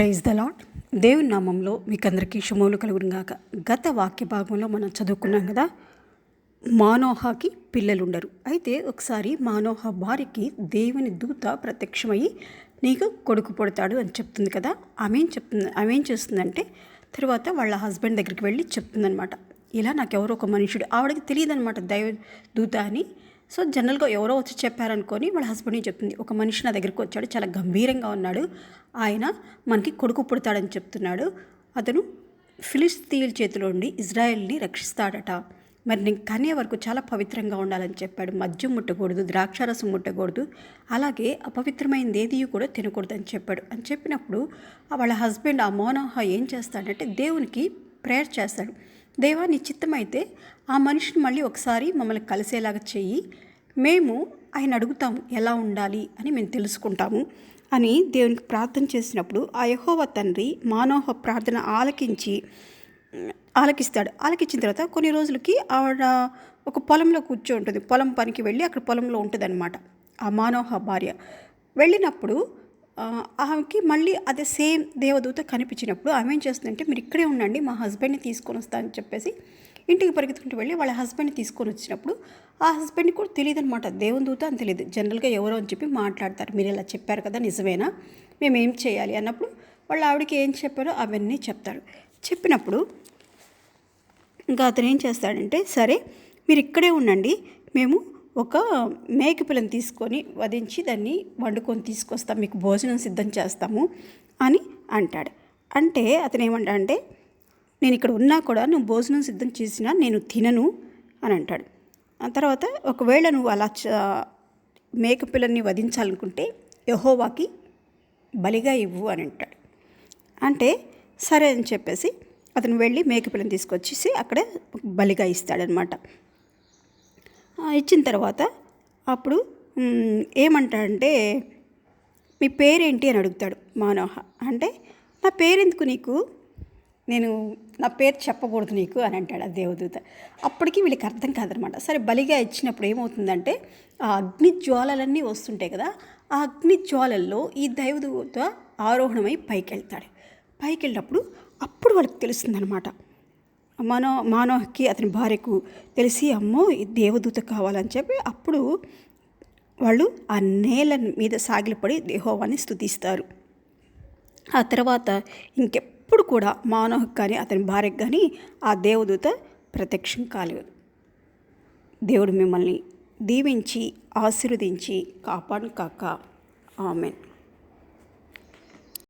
Praise the lord. దేవుని నామంలో మీకు అందరికీ శుభములు కలుగునుగాక. గత వాక్య భాగంలో మనం చదువుకున్నాం కదా, మానోహకి పిల్లలు ఉండరు. అయితే ఒకసారి మానోహ భార్యకి దేవుని దూత ప్రత్యక్షమయ్యి నీకు కొడుకు పుడతాడు అని చెప్తుంది కదా. ఆమె ఏం చేస్తుందంటే తర్వాత వాళ్ళ హస్బెండ్ దగ్గరికి వెళ్ళి చెప్తుందనమాట, ఇలా నాకు ఎవరో ఒక మనుషుడు, ఆవిడకి తెలియదు అనమాట దైవ దూత అని. సో జనరల్గా ఎవరో వచ్చి చెప్పారనుకొని వాళ్ళ హస్బెండ్ని చెప్తుంది, ఒక మనిషి నా దగ్గరికి వచ్చాడు, చాలా గంభీరంగా ఉన్నాడు, ఆయన మనకి కొడుకు పుడతాడని చెప్తున్నాడు, అతను ఫిలిస్తీయుల చేతిలో ఉండి ఇజ్రాయెల్ని రక్షిస్తాడట, మరి నేను కనే వరకు చాలా పవిత్రంగా ఉండాలని చెప్పాడు. మద్యం ముట్టకూడదు, ద్రాక్షారసం ముట్టకూడదు, అలాగే అపవిత్రమైనది ఏది కూడా తినకూడదు అని చెప్పాడు. అని చెప్పినప్పుడు వాళ్ళ హస్బెండ్ ఆ మోనోహ ఏం చేస్తాడంటే దేవునికి ప్రేయర్ చేస్తాడు, దేవా నీ చిత్తమైతే ఆ మనిషిని మళ్ళీ ఒకసారి మమ్మల్ని కలిసేలాగా చెయ్యి, మేము ఆయన అడుగుతాము ఎలా ఉండాలి అని మేము తెలుసుకుంటాము అని దేవునికి ప్రార్థన చేసినప్పుడు ఆ యెహోవా తండ్రి మానోహ ప్రార్థన ఆలకిస్తాడు. ఆలకించిన తర్వాత కొన్ని రోజులకి ఆవిడ ఒక పొలంలో ఉంటుంది, పొలం పనికి వెళ్ళి అక్కడ పొలంలో ఉంటుంది అనమాట. ఆ మానోహ భార్య వెళ్ళినప్పుడు ఆమెకి మళ్ళీ అదే సేమ్ దేవదూత కనిపించినప్పుడు ఆమె ఏం చేస్తుందంటే, మీరు ఇక్కడే ఉండండి, మా హస్బెండ్ని తీసుకొని వస్తా అని చెప్పేసి ఇంటికి పరిగెత్తుకుంటూ వెళ్ళి వాళ్ళ హస్బెండ్ని తీసుకొని వచ్చినప్పుడు ఆ హస్బెండ్కి కూడా తెలియదు అనమాట, దేవదూత అని తెలియదు. జనరల్గా ఎవరో అని చెప్పి మాట్లాడతారు, మీరు ఇలా చెప్పారు కదా నిజమేనా, మేము ఏం చేయాలి అన్నప్పుడు వాళ్ళ ఆవిడకి ఏం చెప్పారో అవన్నీ చెప్తారు. చెప్పినప్పుడు ఇంకా అతను ఏం చేస్తాడంటే, సరే మీరు ఇక్కడే ఉండండి, మేము ఒక మేకపిల్లని తీసుకొని వధించి దాన్ని వండుకొని తీసుకొస్తాం, మీకు భోజనం సిద్ధం చేస్తాము అని అంటాడు. అంటే అతను ఏమంటాడంటే, నేను ఇక్కడ ఉన్నా కూడా నువ్వు భోజనం సిద్ధం చేసినా నేను తినను అని అంటాడు. ఆ తర్వాత ఒకవేళ నువ్వు అలా మేకపిల్లని వధించాలనుకుంటే యెహోవాకి బలిగా ఇవ్వు అని అంటాడు. అంటే సరే అని చెప్పేసి అతను వెళ్ళి మేకపిల్లని తీసుకొచ్చేసి అక్కడే బలిగా ఇస్తాడనమాట. ఇచ్చిన తర్వాత అప్పుడు ఏమంటాడంటే, మీ పేరేంటి అని అడుగుతాడు మానోహ. అంటే నా పేరెందుకు నీకు, నా పేరు చెప్పకూడదు నీకు అని అంటాడు ఆ దేవదూత. అప్పటికి వీళ్ళకి అర్థం కాదనమాట. సరే బలిగా ఇచ్చినప్పుడు ఏమవుతుందంటే, ఆ అగ్ని జ్వాలలన్నీ వస్తుంటాయి కదా, ఆ అగ్ని జ్వాలల్లో ఈ దైవదూత ఆరోహణమై పైకి వెళ్తాడు. పైకి వెళ్ళినప్పుడు అప్పుడు వాళ్ళకి తెలుస్తుందనమాట, మానోహకి అతని భార్యకు తెలిసి, అమ్మో ఈ దేవదూత కావాలని చెప్పి అప్పుడు వాళ్ళు ఆ నేల మీద సాగిలపడి యెహోవాని స్తుతిస్తారు. ఆ తర్వాత ఇంకెప్పుడు కూడా మానోహకి కానీ అతని భార్యకు కానీ ఆ దేవదూత ప్రత్యక్షం కాలేదు. దేవుడు మిమ్మల్ని దీవించి ఆశీర్వదించి కాపాడును కాక. ఆమేన్.